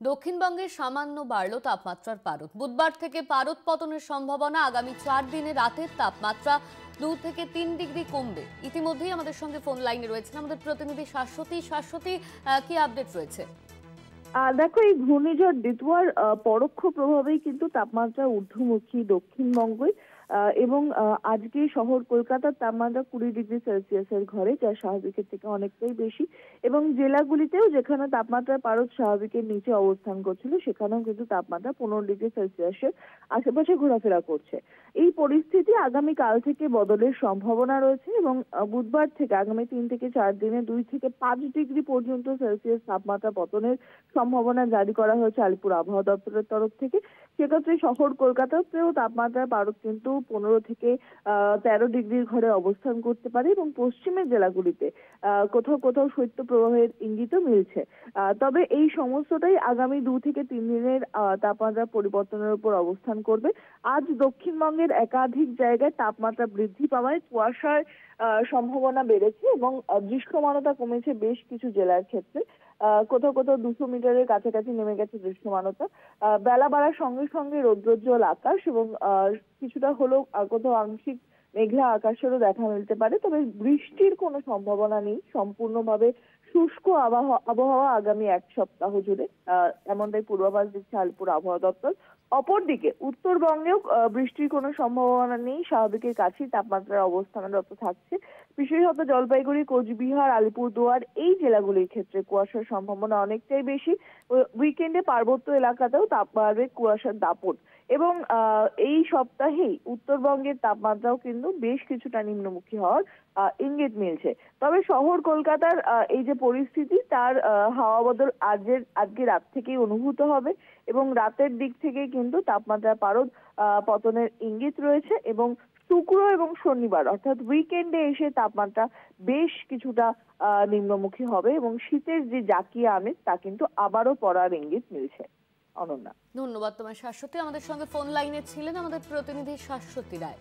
দক্ষিণবঙ্গে সামান্য বাড়ল তাপমাত্রার পারদ। বুধবার থেকে পারদ পতনের সম্ভাবনা। আগামী 4 দিনে রাতের তাপমাত্রা 2 থেকে 3 ডিগ্রি কমবে। ইতিমধ্যেই আমাদের সঙ্গে ফোন লাইনে রয়েছেন আমাদের প্রতিনিধি শাশ্বতী। শাশ্বতী, কি আপডেট রয়েছে? দেখো, এই ঘূর্ণিঝড় দিতওয়ার পরোক্ষ প্রভাবেই কিন্তু তাপমাত্রা ঊর্ধ্বমুখী দক্ষিণবঙ্গে। এবং আজকে শহর কলকাতার তাপমাত্রা 20 ডিগ্রি সেলসিয়াসের ঘরে, যা স্বাভাবিকের থেকে অনেকটাই বেশি। এবং জেলাগুলিতেও যেখানে তাপমাত্রার পারদ স্বাভাবিকের নিচে অবস্থান করছিল, সেখানেও কিন্তু তাপমাত্রা 15 ডিগ্রি সেলসিয়াসের আশেপাশে ঘোরাফেরা করছে। এই পরিস্থিতি আগামীকাল থেকে বদলের সম্ভাবনা রয়েছে এবং বুধবার থেকে আগামী 3 থেকে 4 দিনে 2 থেকে 5 ডিগ্রি পর্যন্ত সেলসিয়াস তাপমাত্রা পতনের সম্ভাবনা জারি করা হয়েছে আলিপুর আবহাওয়া দপ্তরের তরফ থেকে। সেক্ষেত্রে শহর কলকাতাতেও তাপমাত্রার পারদ কিন্তু 15 থেকে 13 ডিগ্রির ঘরে অবস্থান করতে পারে এবং পশ্চিমের জেলাগুলিতে কোথাও কোথাও শৈত্যপ্রবাহের ইঙ্গিতও মিলছে। তবে এই সমস্তটাই আগামী 2 থেকে 3 দিনের তাপমাত্রা পরিবর্তনের উপর অবস্থান করবে। আজ দক্ষিণবঙ্গের একাধিক জায়গায় তাপমাত্রা বৃদ্ধি পাওয়ায় কুয়াশার সম্ভাবনা বেড়েছে এবং দৃশ্যমানতা কমেছে বেশ কিছু জেলার ক্ষেত্রে। কোথাও কোথাও 200 মিটারের কাছাকাছি নেমে গেছে দৃশ্যমানতা। বেলা বাড়ার সঙ্গে সঙ্গে রৌদ্রোজ্জ্বল আকাশ এবং কিছুটা হলেও কোথাও আংশিক মেঘলা আকাশেরও দেখা মিলতে পারে। তবে বৃষ্টির কোনো সম্ভাবনা নেই। সম্পূর্ণভাবে শুষ্ক আবহাওয়া আগামী 1 সপ্তাহ জুড়ে, এমনটাই পূর্বাভাস দিচ্ছে আলিপুর আবহাওয়া দপ্তর। অপরদিকে উত্তরবঙ্গেও বৃষ্টির কোনো সম্ভাবনা নেই। স্বাভাবিকের কাছেই তাপমাত্রার অবস্থানরত থাকছে। বিশেষত জলপাইগুড়ি, কোচবিহার, আলিপুরদুয়ার এই জেলাগুলির ক্ষেত্রে কুয়াশার সম্ভাবনা অনেকটাই বেশি। উইকেন্ডে পার্বত্য এলাকাতেও তাপ বাড়বে, কুয়াশার দাপট। এবং এই সপ্তাহেই উত্তরবঙ্গের তাপমাত্রাও কিন্তু বেশ কিছুটা নিম্নমুখী হওয়ার ইঙ্গিত মিলছে। তবে শহর কলকাতার এই যে পরিস্থিতি, তার হাওয়া বদল আজকে রাত থেকেই অনুভূত হবে এবং রাতের দিক থেকেই কিন্তু তাপমাত্রার পারদ পতনের ইঙ্গিত রয়েছে। এবং শুক্র এবং শনিবার অর্থাৎ উইকেন্ডে এসে তাপমাত্রা বেশ কিছুটা নিম্নমুখী হবে এবং শীতের যে জাঁকিয়ে আমেজ তা কিন্তু আবারও পড়ার ইঙ্গিত মিলছে। অনন্যা, ধন্যবাদ তোমার শাশ্বতী। আমাদের সঙ্গে ফোন লাইনে ছিলেন আমাদের প্রতিনিধি শাশ্বতী রায়।